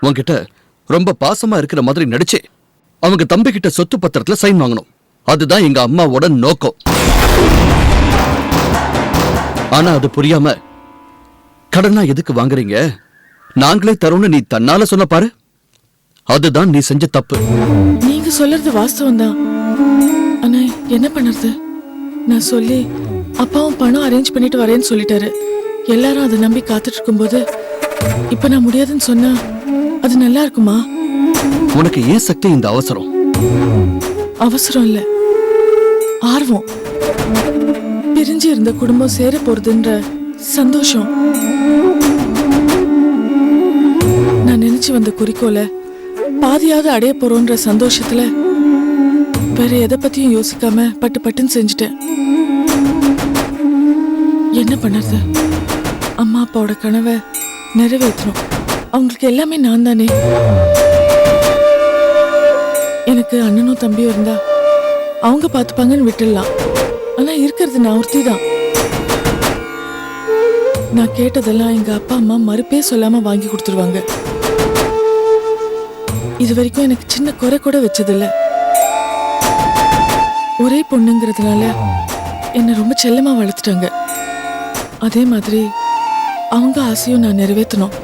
உன்கிட்ட ரொம்ப பாசமா இருக்கிற மாதிரி நடிச்சு அவங்க தம்பி கிட்ட சொத்து பத்திரத்துல சைன் வாங்கணும். அதுதான் எங்க அம்மாவோட நோக்கம். ஆனா அது புரியாம கடனா எதுக்கு வாங்குறீங்க, நாங்களே தரோன்னு நீ தன்னால சொன்ன பாரு. அதுதான் நீ செஞ்ச தப்பு. நீங்க சொல்றது வாஸ்தவம் தான். ஆனா என்ன பண்றது? நான் சொல்லி அப்பாவும் பணம் அரேஞ்ச் பண்ணிட்டு வரேன்னு சொல்லிட்டாரு. எல்லாரும் அதை நம்பி காத்துட்டு இருக்கும்போது இப்ப நான் முடியாதுன்னு சொன்னா அது நல்லா இருக்குமா? உனக்கு ஏன் சக்தி இந்த அவசரம்? அவசரம் இல்ல, ஆர்வம். பிரிஞ்சு இருந்த குடும்பம் சேர போறதுன்ற சந்தோஷம். நான் நினைச்சு வந்த குறிக்கோளை பாதியாவது அடைய போறோன்ற சந்தோஷத்துல வேற எதை பத்தியும் யோசிக்காம பட்டு பட்டுன்னு செஞ்சுட்டேன். என்ன பண்ணறது? அம்மா அப்பாவோட கனவை நிறைவேற்றணும். அவங்களுக்கு எல்லாமே நான் தானே. எனக்கு அண்ணனும் தம்பியும் இருந்தா அவங்க பாத்துப்பாங்கன்னு விட்டுடலாம். ஆனா இருக்கிறது நான் ஒருத்தி தான். நான் கேட்டதெல்லாம் எங்க அப்பா அம்மா மறுப்பே சொல்லாம வாங்கி கொடுத்துருவாங்க. இது வரைக்கும் எனக்கு சின்ன குறை கூட வச்சதில்ல. ஒரே பொண்ணுங்கிறதுனால என்ன ரொம்ப செல்லமா வளர்த்துட்டாங்க. அதே மாதிரி அவங்க ஆசையும் நான் நிறைவேற்றணும்.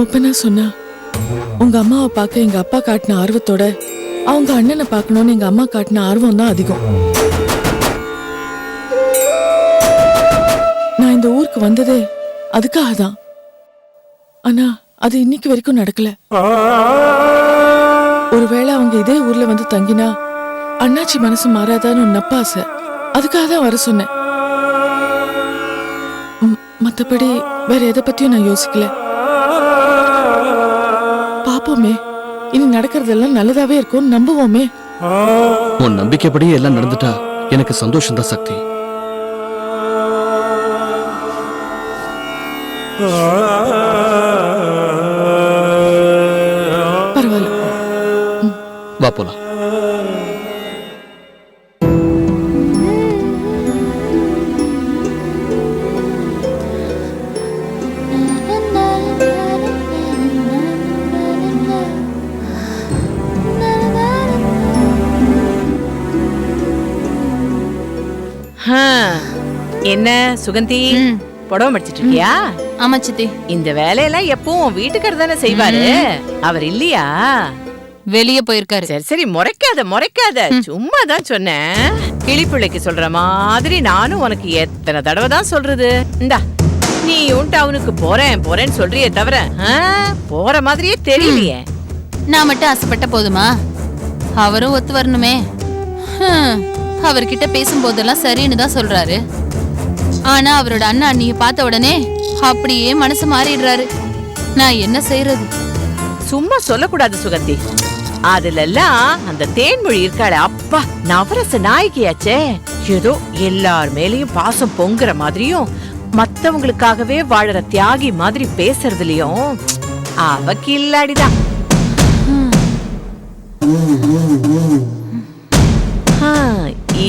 ஓப்பனா சொன்னா உங்க அம்மாவை பார்க்க எங்க அப்பா காட்டின ஆர்வத்தோட அவங்க அண்ணனை பார்க்கணும்னு எங்க அம்மா காட்டின ஆர்வம் தான் அதிகம். நான் இந்த ஊருக்கு வந்ததே அதுக்காக தான். ஆனா அது இன்னைக்கு வரைக்கும் நடக்கல. ஒருவேளை அவங்க இதே ஊர்ல வந்து தங்கினா அண்ணாச்சி மனசு மாறாதான்னு ஒரு நப்பாசை. அதுக்காக தான் வர சொன்னேன். மத்தபடி வேற எதை பத்தியும் நான் யோசிக்கல. பாப்போமே, இனி நடக்கிறதெல்லாம் நல்லதாவே இருக்கும், நம்புவோமே. உன் நம்பிக்கைப்படியே எல்லாம் நடந்துட்டா எனக்கு சந்தோஷம் தான் சக்தி. பரவாயில்ல, வா போலாம். என்ன சுகந்தி, புடவை மடிச்சிட்டு இருக்கியா? ஆமா சித்தி. இந்த வேலையெல்லாம் எப்பவும் வீட்டுக்காரர் தானே செய்வாரு, அவர் இல்லையா? வெளியே போயிருக்காரு. சரி சரி, முறைக்காத, சும்மா தான் சொன்னேன். கிளிப்பிள்ளைக்கு சொல்ற மாதிரி நானும் உனக்கு எத்தனை தடவை தான் சொல்றது. இந்தா நீயும் டவுனுக்கு போறேன்னு சொல்றியே தவிர போற மாதிரியே தெரியலையே. நான் மட்டும் ஆசைப்பட்ட போதுமா? அவரும் ஒத்து வரணுமே. அவர்கிட்ட பேசும்போதெல்லாம் சரின்னு தான் சொல்றாரு. ஆனா அவரோட அண்ணா அண்ணிய பார்த்த உடனே அப்படியே மனசு மாறிடுறாரு. நான் என்ன செய்யறது? சும்மா சொல்லக்கூடாது சுகந்தி. அதுல எல்லாம் அந்த தேன்மொழி இருக்காளே, அப்பா நவரச நாயகியாச்சே. ஏதோ எல்லார் மேலயும் பாசம் பொங்குற மாதிரியும் மத்தவங்களுக்காகவே வாழற தியாகி மாதிரி பேசுறதுலயும் அவ கில்லாடிதான்.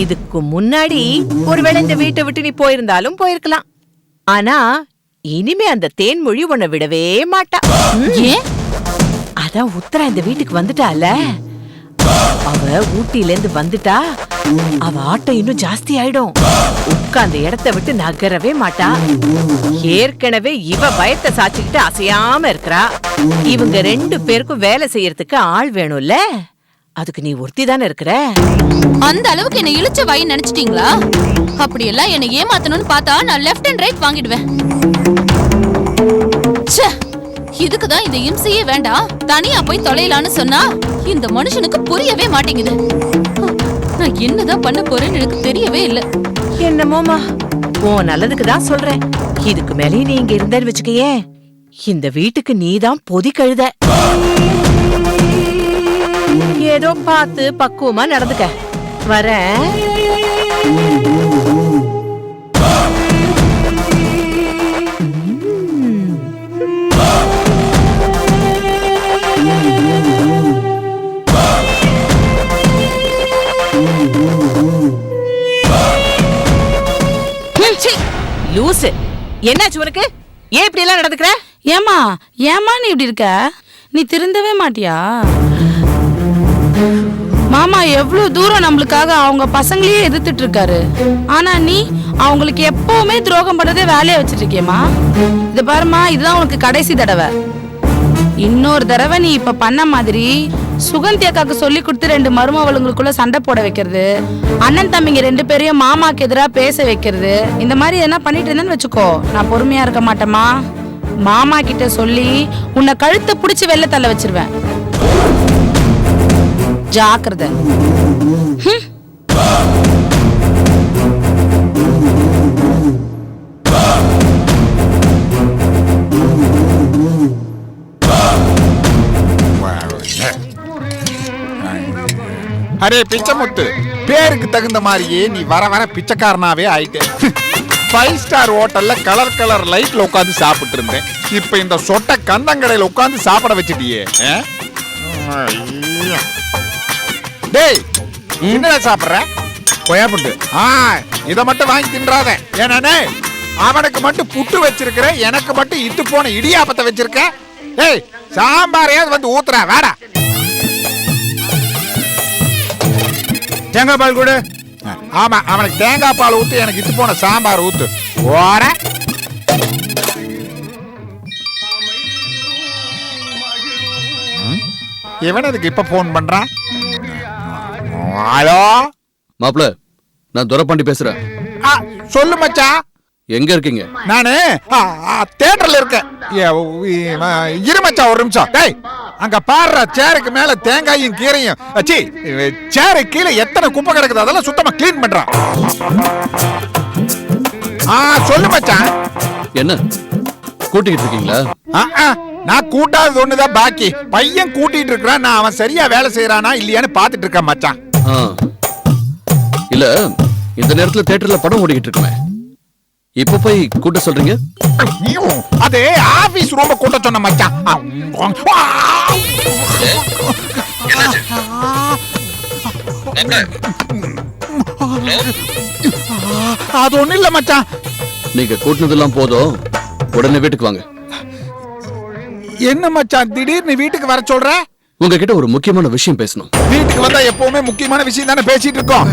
இதுக்கு முன்னாடி ஒருவேளை இந்த வீட்டை விட்டு நீ போயிருந்தாலும் போயிருக்கலாம். ஆனா இனிமே அந்த தேன்மொழி உன்னை விடவே மாட்டா. ஏன்? அதான் உத்தரா இந்த வீட்டுக்கு வந்துட்டால, அவ ஊட்டில இருந்து வந்துட்டா அவ ஆட்டம் இன்னும் ஜாஸ்தி ஆயிடும். உட்கார்ந்த இடத்தை விட்டு நகரவே மாட்டா. ஏற்கனவே இவ பயத்தை சாச்சிக்கிட்டு அசையாம இருக்கிறா. இவங்க 2 பேருக்கும் வேலை செய்யறதுக்கு ஆள் வேணும்ல, அதுக்கு நீ ஒருத்தி தானே இருக்கிற. அந்த அளவுக்கு என்ன இழுச்ச வாய் நினைச்சிட்டீங்களா? அப்படி எல்லாம் என்ன ஏமாத்தணும்னு பார்த்தா நான் லெஃப்ட் அண்ட் ரைட் வாங்கிடுவேன். இதுக்குதான் இந்த இம்சையே வேண்டாம், தனியா போய் தொலைலான்னு சொன்னா இந்த மனுஷனுக்கு புரியவே மாட்டேங்குது. நான் என்னதான் பண்ண போறேன்னு எனக்கு தெரியவே இல்லை. என்னமோமா, உன் நல்லதுக்கு தான் சொல்றேன். இதுக்கு மேலே நீ இங்க இருந்தேன்னு வச்சுக்கையே, இந்த வீட்டுக்கு நீதான் பொதி கழுத. ஏதோ பார்த்து பக்குவமா நடந்துக்க. வரேன். லூசு, என்னாச்சு உனக்கு? ஏன் இப்படி எல்லாம் நடந்துக்கிற? ஏமா ஏமா நீ இப்படி இருக்க? நீ திருந்தவே மாட்டியா? மாமா எவ்வளவு தூரம் நம்மளுக்காக அவங்க பசங்களையே எதிர்த்துட்டு இருக்காரு. ஆனா நீ அவங்களுக்கு எப்பவுமே துரோகம் பண்றதே வேலையை வச்சிட்டு இருக்கியம்மா. இது பாருமா, இதுதான் உனக்கு கடைசி தடவை. இன்னொரு தடவை நீ இப்ப பண்ண மாதிரி சுகந்தி அக்காக்கு சொல்லி கொடுத்து 2 மருமவளுங்களுக்குள்ள சண்டை போட வைக்கிறது, அண்ணன் தம்பிங்க 2 பேரையும் மாமாக்கு எதிராக பேச வைக்கிறது, இந்த மாதிரி எதனா பண்ணிட்டு இருந்தேன்னு வச்சுக்கோ, நான் பொறுமையா இருக்க மாட்டேமா. மாமா கிட்ட சொல்லி உன்னை கழுத்தை பிடிச்சி வெளில தள்ள வச்சிருவேன். ஜாக்கிரதை. அரே பிச்சைமுத்து, பேருக்கு தகுந்த மாதிரியே நீ வர வர பிச்சைக்காரனாவே ஆயிட்டே. 5 ஸ்டார் ஹோட்டல்ல கலர் கலர் லைட்ல உட்காந்து சாப்பிட்டு இருந்தேன். இப்ப இந்த சொட்ட கந்தங்கடையில உட்காந்து சாப்பிட வச்சிட்டியே. டேய், என்ன சாப்பிடுற? கொய்யா புட்டு. இத மட்டும் வாங்கி தின்றாத. ஏனானே அவனுக்கு மட்டும் புட்டு வச்சிருக்கிற, எனக்கு மட்டும் இட்டு போன இடியாப்பத்தை வச்சிருக்க. டேய், சாம்பாரையாவது வந்து ஊத்துற வேடா. தேங்காய் பால் கூட. ஆமா, அவனுக்கு தேங்காய் பால் ஊத்து, எனக்கு இட்டு போன சாம்பார் ஊத்து. ஓர இவன் அதுக்கு இப்ப போன் பண்றான்? ஹலோ மாப்ள, நான் துரப்பாண்டி பேசுறேன். சொல்லு மச்சான். எங்க இருக்கீங்க? நானு தியேட்டர்ல இருக்கேன். இரு மச்சான், ஒரு நிமிஷம். டேய், அங்க பாடுற சேருக்கு மேல தேங்காயும் கீரையும் சி சேரு கீழே எத்தனை குப்பை கிடக்குது அதெல்லாம் சுத்தமா கிளீன் பண்றான். சொல்லு மச்சான். என்ன கூட்டிக்கிட்டு இருக்கீங்களா? நான் கூட்டாதது ஒண்ணுதான் பாக்கி. பையன் கூட்டிட்டு இருக்கிறான், நான் அவன் சரியா வேலை செய்யறானா இல்லையான்னு பாத்துட்டு இருக்கேன் மச்சான். இல்ல, இந்த நேரத்துல தியேட்டர்ல படம் ஓடிக்கிட்டு இருக்குமே, இப்ப போய் கூட்ட சொல்றீங்க? அது ஆபீஸ் ரூம் கூட்ட சொன்ன மச்சான். அது ஒண்ணு இல்ல மச்சான். நீங்க கூட்டினதெல்லாம் போதும், உடனே வீட்டுக்கு வாங்க. என்ன மச்சான் திடீர்னு வீட்டுக்கு வர சொல்ற? உங்ககிட்ட ஒரு முக்கியமான விஷயம் பேசணும். வீட்டுக்கு வந்தா எப்பவுமே முக்கியமான விஷயம் தானே பேசிட்டு இருக்கோம்.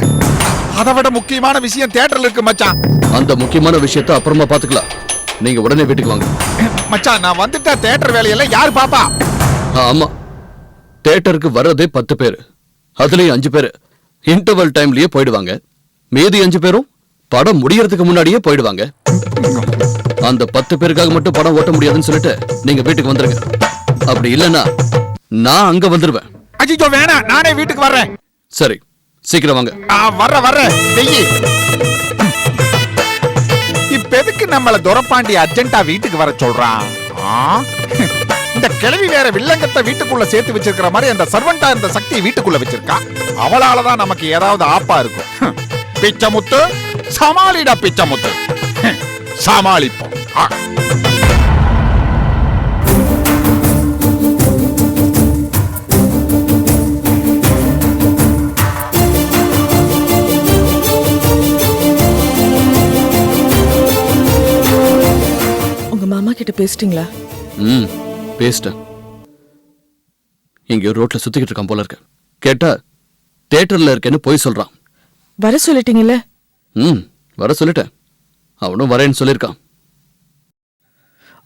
அதை விட முக்கியமான விஷயம் தியேட்டர்ல இருக்கு மச்சான். அந்த முக்கியமான விஷயத்தை அப்புறமா பாத்துக்கலாம். நீங்க உடனே வீட்டுக்கு வாங்க. மச்சான், நான் வந்துட்டா தியேட்டர் வேலையெல்லாம் யாரு பாப்பா? ஆமா, தியேட்டருக்கு வர்றதே 10 பேர். அதுலயும் 5 பேர் இன்டர்வல் டைம்லயே போயிடுவாங்க. மீதி 5 பேரும் படம் முடியறதுக்கு முன்னாடியே போயிடுவாங்க. அந்த 10 பேருக்காக மட்டும் படம் ஓட்ட முடியாதுன்னு சொல்லிட்டு நீங்க வீட்டுக்கு வந்துருங்க. அப்படி இல்லைன்னா நான் அங்க வந்துருவேன். அஜிஜோ வேணாம், நானே வீட்டுக்கு வர்றேன். சரி, சீக்கிரம் வாங்க. வர்றேன். இப்ப எதுக்கு நம்மள துரப்பாண்டி அர்ஜென்ட்டா வீட்டுக்கு வர சொல்றான்? இந்த கிழவி வேற வில்லங்கத்தை வீட்டுக்குள்ள சேர்த்து வச்சிருக்கிற மாதிரி அந்த சர்வெண்டா இந்த சக்தியை வீட்டுக்குள்ள வச்சிருக்கா. அவளாலதான் நமக்கு ஏதாவது ஆப்பா இருக்கும். பிச்சைமுத்து, சமாளிடா பிச்சைமுத்து, சமாளிப்போம். உங்க மாமா கிட்ட பேசிட்டீங்களா? பேசிட்டேன். இங்க ரோட்ல சுத்திக்கிட்டு இருக்கான் போல இருக்கு. கேட்டா தியேட்டர்ல இருக்கேன்னு போய் சொல்றான். வர சொல்லிட்டீங்கல்ல? வர சொல்லிட்டேன். அவனும் வரேன்னு சொல்லிருக்கான்.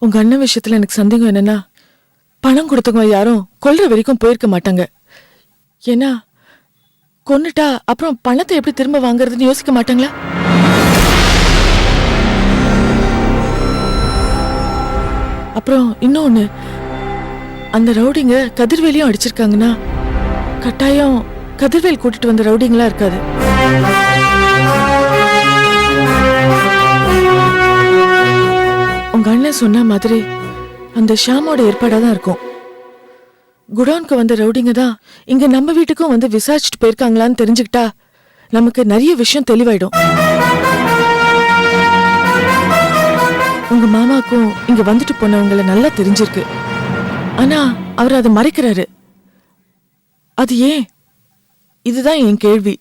உங்க அண்ணன் விஷயத்துல எனக்கு சந்தேகம் என்னன்னா, பணம் கொடுத்தவங்க யாரும் கொல்ற வரைக்கும் போயிருக்க மாட்டாங்க. ஏன்னா கொன்னுட்டா அப்புறம் பணத்தை எப்படி திரும்ப வாங்குறதுன்னு யோசிக்க மாட்டாங்களா? அப்புறம் இன்னொன்னு, அந்த ரவுடிங்க கதிர்வேலையும் அடிச்சிருக்காங்கன்னா கட்டாயம் கதிர்வேல் கூட்டிட்டு வந்த ரவுடிங்களா இருக்காது. உங்க அண்ணன் சொன்ன மாதிரி அந்த ஷாமோட ஏற்பாடாதான் இருக்கும். குடோனுக்கு வந்த ரவுடிங்க தான் இங்க நம்ம வீட்டுக்கும் வந்து விசாரிச்சுட்டு போயிருக்காங்களான்னு தெரிஞ்சுக்கிட்டா நமக்கு நிறைய விஷயம் தெளிவாயிடும். உங்க மாமாக்கும் இங்க வந்துட்டு போனவங்களை நல்லா தெரிஞ்சிருக்கு. ஆனா அவர் அதை மறைக்கிறாரு. அது ஏன்? இதுதான் என் கேள்வி.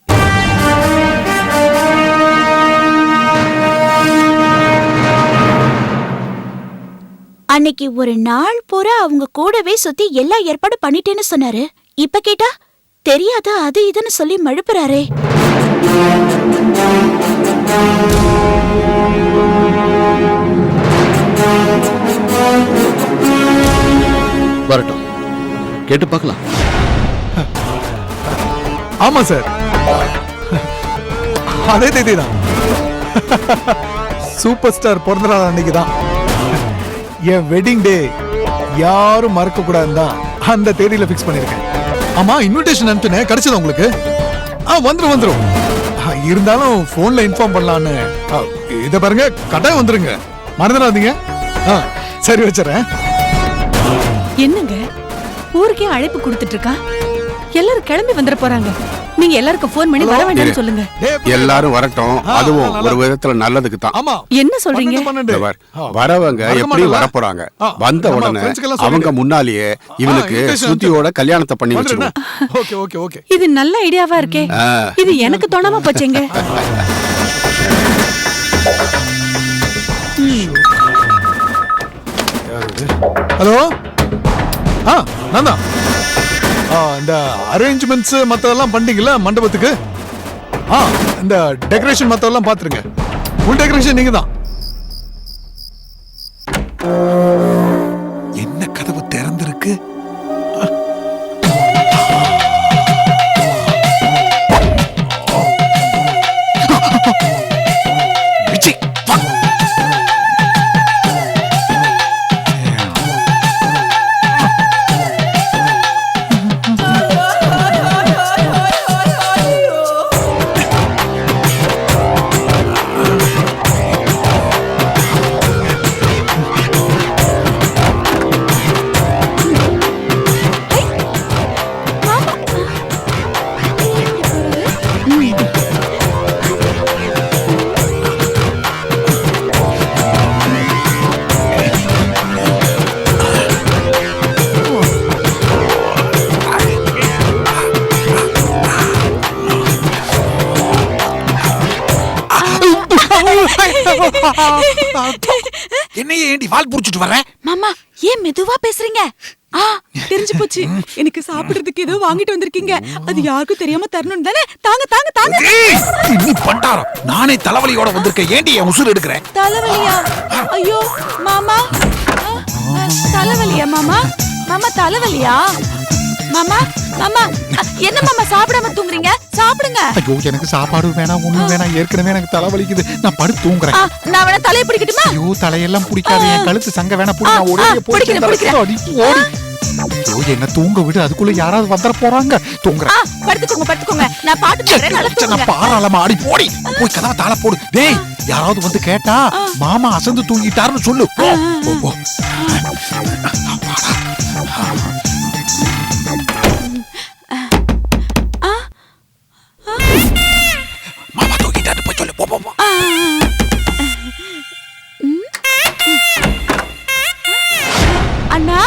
அன்னைக்கு ஒரு நாள் பூரா அவங்க கூடவே சுத்தி எல்லா ஏற்பாடு பண்ணிட்டேன்னு சொன்னாரு. இப்ப கேட்டா தெரியாதா அது இதுன்னு சொல்லி மழுப்புறாரே. வரட்டும், கேட்டு பார்க்கலாம். ஆமா சார், அதே தேதி தான். சூப்பர் ஸ்டார் பிறந்த நாள் அன்னைக்கு தான் என் வெட்டிங் டே. யாரும் மறக்க கூடாதுன்னு தான் அந்த தேதியில பிக்ஸ் பண்ணிருக்கேன். ஆமா, இன்விடேஷன் அனுப்பினேன், கிடைச்சதா உங்களுக்கு? வந்துரும். இருந்தாலும் போன்ல இன்ஃபார்ம் பண்ணலான்னு. இத பாருங்க, கட்டாயம் வந்துருங்க, மறந்துடாதீங்க. சரி, வச்சுறேன். என்னங்க ஊருக்கே அழைப்பு கொடுத்துட்டு இருக்கா? எல்லாரும் கிளம்பி வந்துட போறாங்க. நீங்க எல்லாருக்கும் போன் பண்ணி வர வேண்டாம்னு சொல்லுங்க. எல்லாரும் வரட்டும், அதுவும் ஒரு விதத்துல நல்லதுக்கு தான். ஆமா, என்ன சொல்றீங்க? வரவங்க எப்படி வர போறாங்க, வந்த உடனே அவங்க முன்னாலேயே இவனுக்கு ஸ்ருதியோட கல்யாணத்தை பண்ணி வச்சிருவோம். ஓகே ஓகே ஓகே, இது நல்ல ஐடியாவா இருக்கே. இது எனக்கு தோணாம போச்சேங்க. ஹலோ, நான் தான். இந்த அரேஞ்ச்மெண்ட்ஸ் மத்ததெல்லாம் பண்ணீங்களா மண்டபத்துக்கு? இந்த டெக்கரேஷன் மத்ததெல்லாம் பாத்துருங்க. ஃபுல் டெக்கரேஷன் நீங்க தான். என்ன கதவு திறந்திருக்கு? என்னையே ஏண்டி வால் புடிச்சிட்டு வர? மாமா, ஏன் மெதுவா பேசுறீங்க? தெரிஞ்சு போச்சு. எனக்கு சாப்பிடுறதுக்கு ஏதோ வாங்கிட்டு வந்திருக்கீங்க. அது யாருக்கும் தெரியாம தரணும் தானே? தாங்க தாங்க தாங்க. நீ பண்டாரம், நானே தலைவலியோட வந்திருக்கேன். ஏண்டி என் உசுர் எடுக்கிற? தலைவலியா? ஐயோ மாமா, தலைவலியா மாமா? மாமா தலைவலியா? மாமா மாமா, என்ன மாமா சாப்பிடாம தூங்குறீங்க? சாப்பிடுங்க. ஐயோ, எனக்கு சாப்பாடு வேணாம், ஒண்ணும் வேணாம். ஏற்கனவே எனக்கு தலைவலிக்குது, நான் படுத்து தூங்குறேன். நான் வேணா தலையை பிடிக்கட்டுமா? ஐயோ, தலையெல்லாம் பிடிக்காது, என் கழுத்து சங்க வேணா பிடி. நான் ஒரே ஓடி. ஐயோ, என்ன தூங்க விடு, அதுக்குள்ள யாராவது வந்துட போறாங்க. தூங்குறேன். படுத்துக்கோங்க படுத்துக்கோங்க, நான் பாட்டு பாடுறேன், நல்லா தூங்குங்க. பாராளமா ஆடி போடி, போய் கதவை தாள போடு. டேய், யாராவது வந்து கேட்டா மாமா அசந்து தூங்கிட்டாருன்னு சொல்லு. போ. மாமா தூங்கிட்டாரு, போய் சொல்லு. போ. அண்ணா,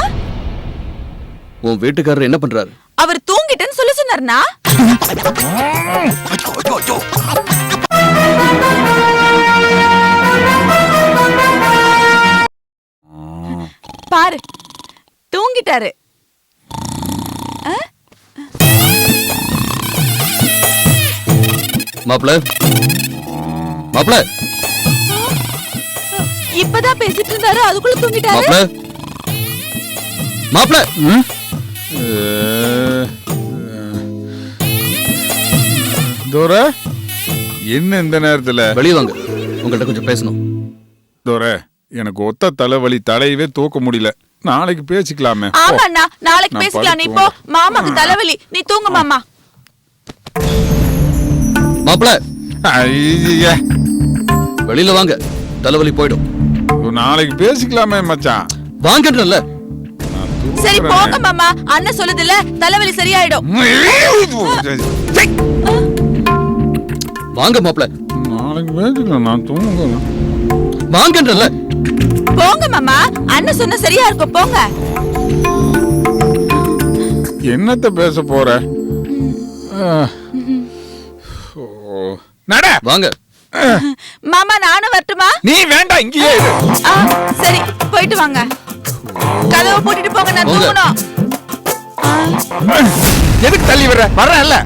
உன் வீட்டுக்காரர் என்ன பண்றாரு? அவர் தூங்கிட்டேன்னு சொல்லி சொன்னார்னா? பாரு, தூங்கிட்டாரு. மாப்ள, இப்பதான் பேசிட்டு இருந்தாரு, அதுக்குள்ள தூங்கிட்டாரு. மாப்ள, தோர, என்ன இந்த நேரத்துல? வெளியே வாங்க, உங்கள்ட்ட கொஞ்சம் பேசணும். தோர, எனக்கு ஒத்த தலைவலி, தலையவே தூக்க முடியல. நாளைக்கு பேசிக்கலாமே. ஆமாண்ணா, நாளைக்கு பேசிக்கலாம். நீ போ. மாமாக்கு தலைவலி, நீ தூங்கு மாமா. மாப்ள, ஐயா, வெளியில வாங்க, தலைவலி போயிடும். நாளைக்கு பேசிக்கலாமே மச்சான். வாங்கன்றல. சரி போங்க மாமா, அண்ணன் சொல்லுதுல, தலைவலி சரியாயிடும். வாங்க மாப்ள. நாளைக்கு பேசிக்கலாம், நான் தூங்குறேன். வாங்கன்றல. போங்க மாமா, அண்ணன் சொன்ன சரியா இருக்கும், போங்க. என்னத்த பேச போற? நட. வாங்க மாமா, நானும் வரட்டுமா? நீ வேண்டாம், இங்கேயே இரு. சரி, போயிட்டு வாங்க. கதவை பூட்டிட்டு போங்க, நான் போங்க. தூங்கணும். எதுக்கு தள்ளி விடுற? வர்றேன்ல.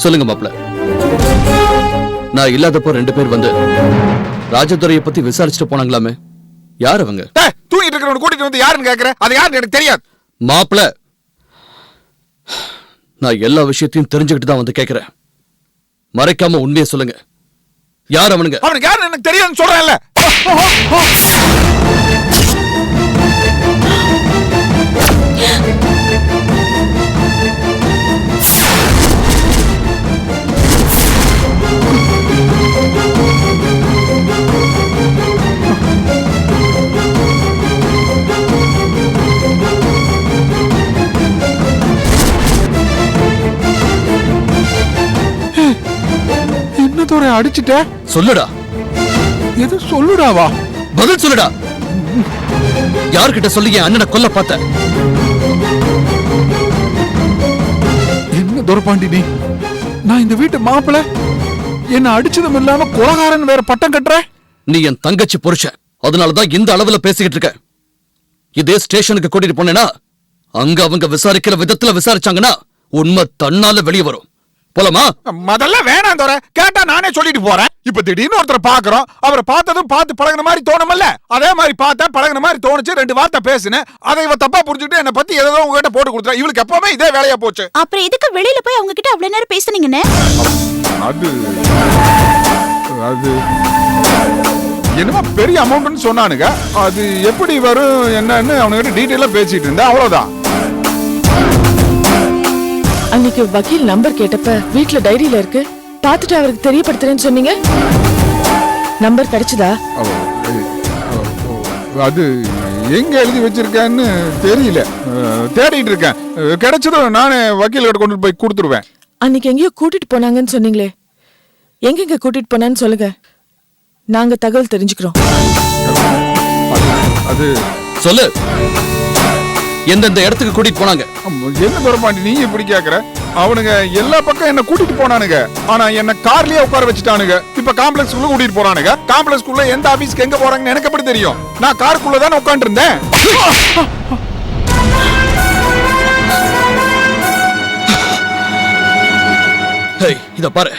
சொல்லுங்க மாப்ள. நான் இல்லாதப்போ 2 பேர் வந்து ராஜதுரையை பத்தி விசாரிச்சுட்டு போனாங்களாமே, யார் அவங்க? டேய், தூங்கிட்டு இருக்கிறவனை கூட்டிட்டு வந்து யாருன்னு கேக்குற? அது யாருன்னு எனக்கு தெரியாது. மாப்ள, நான் எல்லா விஷயத்தையும் தெரிஞ்சுக்கிட்டு தான் வந்து கேக்குறேன். மறைக்காம உண்மையை சொல்லுங்க. யார் அவனுங்க? அவனுக்கு யாருன்னு எனக்கு தெரியாதுன்னு சொல்றேன்ல. என்னதோட அடிச்சிட்ட? சொல்லுடா. எது சொல்லுடாவா? பதில் சொல்லுடா. யார்கிட்ட சொல்லி என் அண்ணனை கொல்ல பார்த்த? என்ன துரப்பாண்டி நீ? நான் இந்த வீட்டு மாப்பிள, என்ன அடிச்சதும் இல்லாம கொலகாரன் வேற பட்டம் கட்டுற? நீ என் தங்கச்சி புருஷன், அதனாலதான் இந்த அளவுல பேசிக்கிட்டு இருக்க. இதே ஸ்டேஷனுக்கு கூட்டிட்டு போனேனா, அங்க அவங்க விசாரிக்கிற விதத்துல விசாரிச்சாங்கன்னா உண்மை தன்னால வெளியே வரும். போலாமா? முதல்ல வேணாம் தோற, கேட்டா நானே சொல்லிட்டு போறேன். இப்ப திடீர்னு ஒருத்தரை பாக்குறோம், அவரை பார்த்ததும் பார்த்து பழகுன மாதிரி தோணுமல்ல? அதே மாதிரி பார்த்தா பழகுன மாதிரி தோணுச்சு, 2 வார்த்தை பேசுனேன். அதை இவ தப்பா புரிஞ்சுட்டு என்ன பத்தி ஏதோ உங்ககிட்ட போட்டு கொடுத்துறா. இவளுக்கு எப்பவுமே இதே வேலையா போச்சு. அப்புறம் எதுக்கு வெளியில போய் அவங்க கிட்ட அவ்வளவு நேரம் பேசுனீங்கன்னு? அது என்னமோ பெரிய அமௌண்ட்னு சொன்னானுங்க. அது எப்படி வரும் என்னன்னு அவனுகிட்ட டீட்டெயிலா பேசிட்டு இருந்தேன், அவ்வளவுதான். அன்னைக்கு வக்கீல் நம்பர் கேட்டப்ப வீட்ல டைரியில இருக்கு, பார்த்துட்டு அவருக்கு தெரியப்படுத்துறேன்னு சொன்னீங்க. நம்பர் கிடைச்சதா? அது எங்க எழுதி வச்சிருக்கேன்னு தெரியல, தேடிட்டு இருக்கேன். கிடைச்சதும் நானே வக்கீல்கிட்ட கொண்டு போய் கொடுத்துருவேன். அன்னைக்கு எங்கேயோ கூட்டிட்டு போனாங்கன்னு சொன்னீங்களே, எங்கெங்க கூட்டிட்டு போனான்னு சொல்லுங்க, நாங்க தகவல் தெரிஞ்சுக்கிறோம். அது சொல்லு. எந்தெந்த இடத்துக்கு கூட்டிட்டு போனாங்க? என்ன துரப்பாண்டி நீ இப்படி கேக்குற? அவனுங்க எல்லா பக்கம் என்ன கூட்டிட்டு போனானுங்க, ஆனா என்ன கார்லயே உட்கார வச்சுட்டானுங்க. இப்ப காம்ப்ளெக்ஸ்க்குள்ள கூட்டிட்டு போறானுங்க. காம்ப்ளெக்ஸ்க்குள்ள எந்த ஆபீஸ்க்கு எங்க போறாங்கன்னு எனக்கு எப்படி தெரியும்? நான் காருக்குள்ள தானே உட்கார்ந்து இருந்தேன். இத பாரு,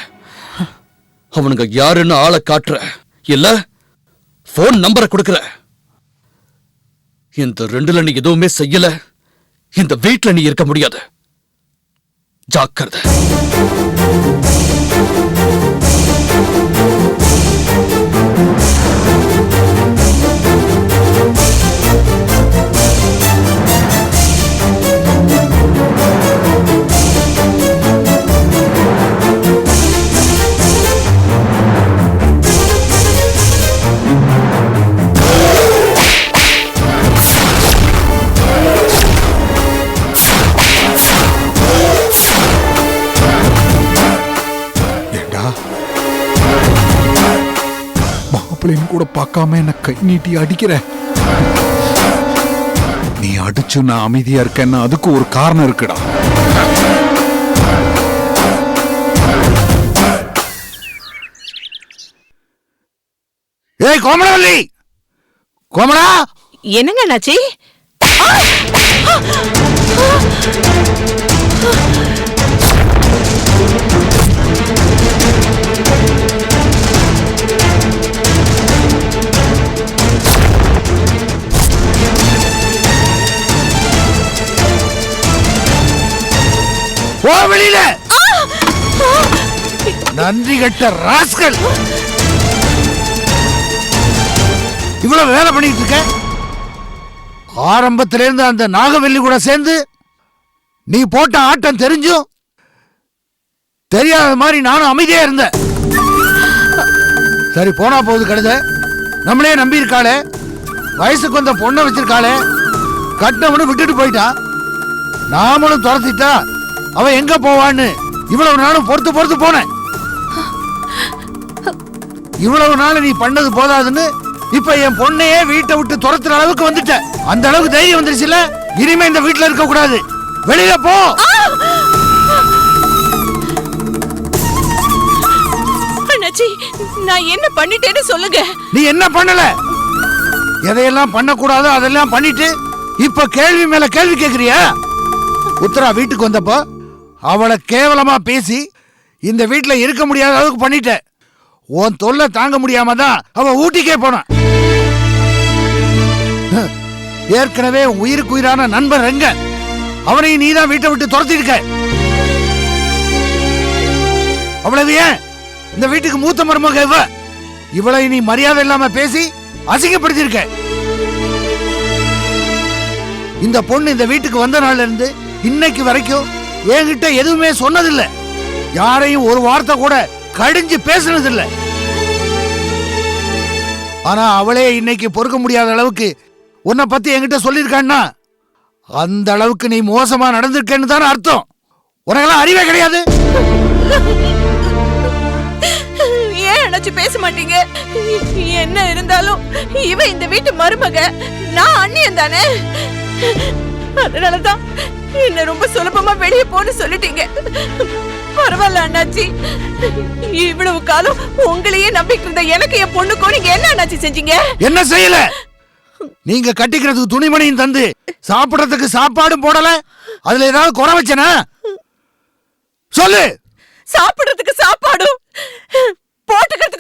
அவனுங்க யாருன்னு ஆளை காட்டுற இல்ல போன் நம்பரை கொடுக்கற. இந்த 2ல நீ எதுவுமே செய்யல, இந்த வீட்ல நீ இருக்க முடியாது. ஜாக்கிரதை. மாப்பிள்ளைன்னு கூட பார்க்காம என்ன கை நீட்டி அடிக்கிற. நீ அடிச்சு நான் அமைதியா இருக்கேன்னா அதுக்கு ஒரு காரணம் இருக்குடா. ஏய் கோமலவல்லி, கோமலா! என்னங்க நாச்சி? போ வெளியில, நன்றி கட்ட ராஸ்கல்! இவ்வளவு வேலை பண்ணிட்டு இருக்க. ஆரம்பத்திலிருந்து அந்த நாகவல்லி கூட சேர்ந்து நீ போட்ட ஆட்டம் தெரிஞ்சும் தெரியாத மாதிரி நானும் அமைதியா இருந்தேன். சரி போனா போகுது, கழுத நம்மளே நம்பி இருக்காளே, வயசுக்கு வந்த பொண்ணை வச்சிருக்காளே, கட்டவனு விட்டுட்டு போயிட்டா, நாமளும் துரத்திட்டா அவ எங்க போவான்னு இவ்வளவு நானும் பொறுத்து பொறுத்து போனேன். இவ்வளவு நாள் நீ பண்ணது போதாதுன்னு இப்ப என் பொண்ணையே வீட்டை விட்டு துரத்துற அளவுக்கு வந்துட்ட. அந்த அளவுக்கு தைரியம் வந்துருச்சுல, இனிமே இந்த வீட்டுல இருக்க கூடாது, வெளியில போ. அண்ணாச்சி, நான் என்ன பண்ணிட்டேன்னு சொல்லுங்க. நீ என்ன பண்ணல? எதையெல்லாம் பண்ணக்கூடாதோ அதெல்லாம் பண்ணிட்டு இப்ப கேள்வி மேல கேள்வி கேக்குறியா? உத்தரா வீட்டுக்கு வந்தப்போ அவளை கேவலமா பேசி இந்த வீட்டுல இருக்க முடியாத அளவுக்கு பண்ணிட்ட. உன் தொல்லை தாங்க முடியாம தான் அவ ஊட்டிக்கே போனான். ஏற்கனவே உயிருக்கு உயிரான நண்பர் எங்க, அவனையும் நீதான் வீட்டை விட்டு துரத்திருக்க. அவ்வளவு ஏன் இந்த வீட்டுக்கு மூத்த மருமக இவளை நீ மரியாதை இல்லாம பேசி அசிங்கப்படுத்திருக்க. இந்த பொண்ணு இந்த வீட்டுக்கு வந்த நாள்ல இருந்து இன்னைக்கு வரைக்கும் என்கிட்ட எதுவுமே சொன்னதில்லை, யாரையும் ஒரு வார்த்தை கூட கடிஞ்சு பேசுனதில்லை. ஆனா அவளே இன்னைக்கு பொறுக்க முடியாத அளவுக்கு உன்னை பத்தி என்கிட்ட சொல்லியிருக்கான்னா அந்த அளவுக்கு நீ மோசமா நடந்திருக்கேன்னு தானே அர்த்தம். உனக்கெல்லாம் அறிவே கிடையாது. ஏன் அண்ணாச்சி பேச மாட்டீங்க? என்ன இருந்தாலும் இவ இந்த வீட்டு மருமக, நான் அண்ணியன் தானே. அதனாலதான் என்ன ரொம்ப சுலபமா வெளியே போன்னு சொல்லிட்டீங்க. பரவாயில்ல அண்ணாச்சி, இவ்வளவு காலம் உங்களையே நம்பிக்கை இருந்த எனக்கு என் பொண்ணுக்கோ நீங்க என்ன அண்ணாச்சி செஞ்சீங்க? என்ன செய்யல? நீங்க கட்டிக்கிறதுக்கு துணிமணியும் தந்து சாப்பிடறதுக்கு சாப்பாடும் போடல, அதுல ஏதாவது குறை வச்சனா சொல்லு. சாப்பிடறதுக்கு சாப்பாடும் போட்டுக்கிறதுக்கு